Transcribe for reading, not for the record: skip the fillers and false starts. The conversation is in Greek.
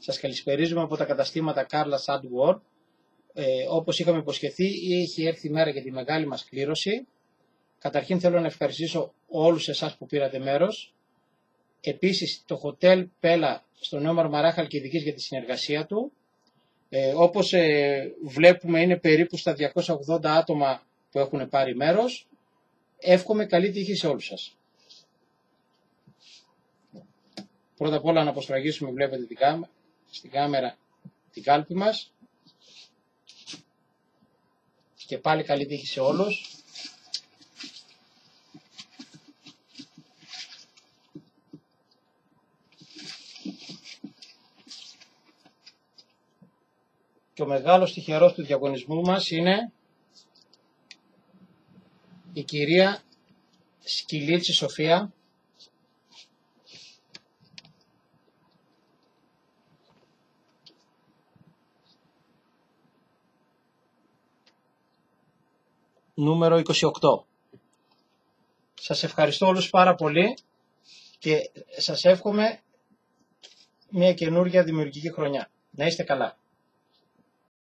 Σας καλησπερίζουμε από τα καταστήματα Carla's AdWorld. Όπως είχαμε υποσχεθεί, έχει έρθει η μέρα για τη μεγάλη μας κλήρωση. Καταρχήν θέλω να ευχαριστήσω όλους εσάς που πήρατε μέρος. Επίσης το Hotel Pella στο Νέο Μαρμαρά Χαλκιδικής για τη συνεργασία του. Όπως βλέπουμε είναι περίπου στα 280 άτομα που έχουν πάρει μέρος. Εύχομαι καλή τύχη σε όλους σας. Πρώτα απ' όλα να αποστραγγίσουμε, βλέπετε στην κάμερα την κάλπη μας. Και πάλι καλή τύχη σε όλους. Και ο μεγάλος τυχερός του διαγωνισμού μας είναι η κυρία Σκυλίτση Σοφία, νούμερο 28. Σας ευχαριστώ όλους πάρα πολύ και σας εύχομαι μια καινούργια δημιουργική χρονιά. Να είστε καλά.